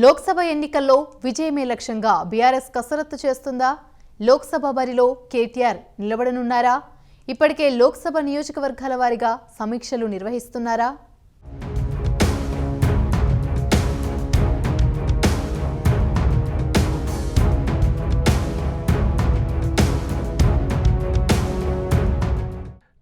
లోక్సభ ఎన్నికల్లో విజయమే లక్ష్యంగా బీఆర్ఎస్ కసరత్తు చేస్తుందా? లోక్సభ బరిలో కేటీఆర్ నిలబడనున్నారా? ఇప్పటికే లోక్సభ నియోజకవర్గాల వారీగా సమీక్షలు నిర్వహిస్తున్నారా?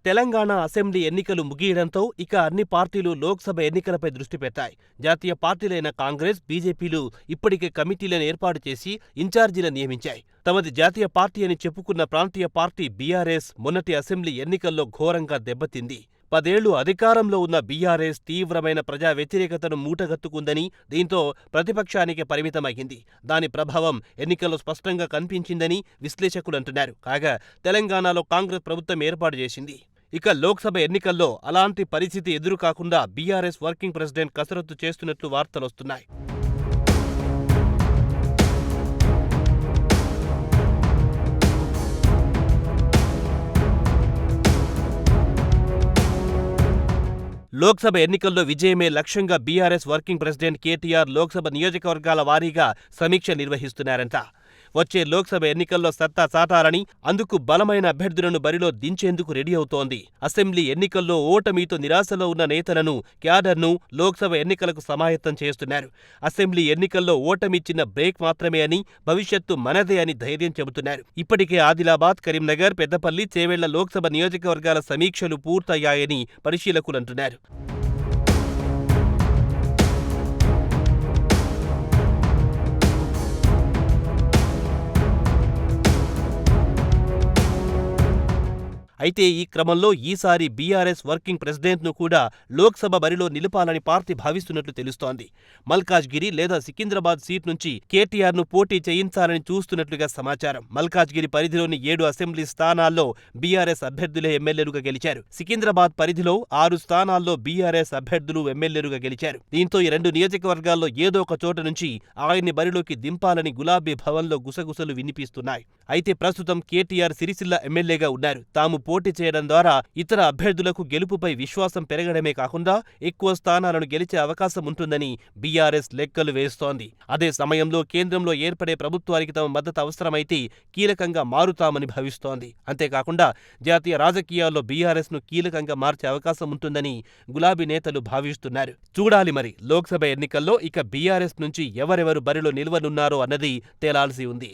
తెలంగాణ అసెంబ్లీ ఎన్నికలు ముగియడంతో ఇక అన్ని పార్టీలు లోక్సభ ఎన్నికలపై దృష్టి పెట్టాయి. జాతీయ పార్టీలైన కాంగ్రెస్, బీజేపీలు ఇప్పటికే కమిటీలను ఏర్పాటు చేసి ఇన్ఛార్జీలను నియమించాయి. తమది జాతీయ పార్టీ అని చెప్పుకున్న ప్రాంతీయ పార్టీ బీఆర్ఎస్ మొన్నటి అసెంబ్లీ ఎన్నికల్లో ఘోరంగా దెబ్బతింది. 10 ఏళ్లు అధికారంలో ఉన్న బీఆర్ఎస్ తీవ్రమైన ప్రజా వ్యతిరేకతను మూటగట్టుకుందని, దీంతో ప్రతిపక్షానికి పరిమితమైంది. దాని ప్రభావం ఎన్నికల్లో స్పష్టంగా కనిపించిందని విశ్లేషకులంటున్నారు. కాగా తెలంగాణలో కాంగ్రెస్ ప్రభుత్వం ఏర్పాటు చేసింది. ఇక లోక్సభ ఎన్నికల్లో అలాంటి పరిస్థితి ఎదురుకాకుండా బీఆర్ఎస్ వర్కింగ్ ప్రెసిడెంట్ కసరత్తు చేస్తున్నట్లు వార్తలొస్తున్నాయి. లోక్సభ ఎన్నికల్లో విజయమే లక్ష్యంగా BRS working president KTR Lok Sabha నియోజకవర్గాల వారీగా సమీక్ష నిర్వహిస్తున్నారంట. వచ్చే లోక్సభ ఎన్నికల్లో సత్తా చాటాలని, అందుకు బలమైన అభ్యర్థులను బరిలో దించేందుకు రెడీ అవుతోంది. అసెంబ్లీ ఎన్నికల్లో ఓటమితో నిరాశలో ఉన్న నేతలను, క్యాడర్ను లోక్సభ ఎన్నికలకు సమాయత్తం చేస్తున్నారు. అసెంబ్లీ ఎన్నికల్లో ఓటమి చిన్న బ్రేక్ మాత్రమే అని, భవిష్యత్తు మనదే అని ధైర్యం చెబుతున్నారు. ఇప్పటికే ఆదిలాబాద్, కరీంనగర్, పెద్దపల్లి, చేవెళ్ల లోక్సభ నియోజకవర్గాల సమీక్షలు పూర్తయ్యాయని పరిశీలకులంటున్నారు. అయితే ఈ క్రమంలో ఈసారి బీఆర్ఎస్ వర్కింగ్ ప్రెసిడెంట్ను కూడా లోక్సభ బరిలో నిలపాలని పార్టీ భావిస్తున్నట్లు తెలుస్తోంది. మల్కాజ్గిరి లేదా సికింద్రాబాద్ సీట్ నుంచి కేటీఆర్ను పోటీ చేయించాలని చూస్తున్నట్లుగా సమాచారం. మల్కాజ్గిరి పరిధిలోని 7 అసెంబ్లీ స్థానాల్లో బీఆర్ఎస్ అభ్యర్థులే ఎమ్మెల్యేలుగా గెలిచారు. సికింద్రాబాద్ పరిధిలో 6 స్థానాల్లో బీఆర్ఎస్ అభ్యర్థులు ఎమ్మెల్యేలుగా గెలిచారు. దీంతో ఈ 2 నియోజకవర్గాల్లో ఏదో ఒక చోట నుంచి ఆయన్ని బరిలోకి దింపాలని గులాబీ భవన్లో గుసగుసలు వినిపిస్తున్నాయి. అయితే ప్రస్తుతం కేటీఆర్ సిరిసిల్ల ఎమ్మెల్యేగా ఉన్నారు. తాము పోటీ చేయడం ద్వారా ఇతర అభ్యర్థులకు గెలుపుపై విశ్వాసం పెరగడమే కాకుండా ఎక్కువ స్థానాలను గెలిచే అవకాశం ఉంటుందని బీఆర్ఎస్ లెక్కలు వేస్తోంది. అదే సమయంలో కేంద్రంలో ఏర్పడే ప్రభుత్వానికి తమ మద్దతు అవసరమైతే కీలకంగా మారుతామని భావిస్తోంది. అంతేకాకుండా జాతీయ రాజకీయాల్లో బీఆర్ఎస్ను కీలకంగా మార్చే అవకాశం ఉంటుందని గులాబీ నేతలు భావిస్తున్నారు. చూడాలి మరి లోక్సభ ఎన్నికల్లో ఇక బీఆర్ఎస్ నుంచి ఎవరెవరు బరిలో నిలవనున్నారో అన్నది తేలాల్సి ఉంది.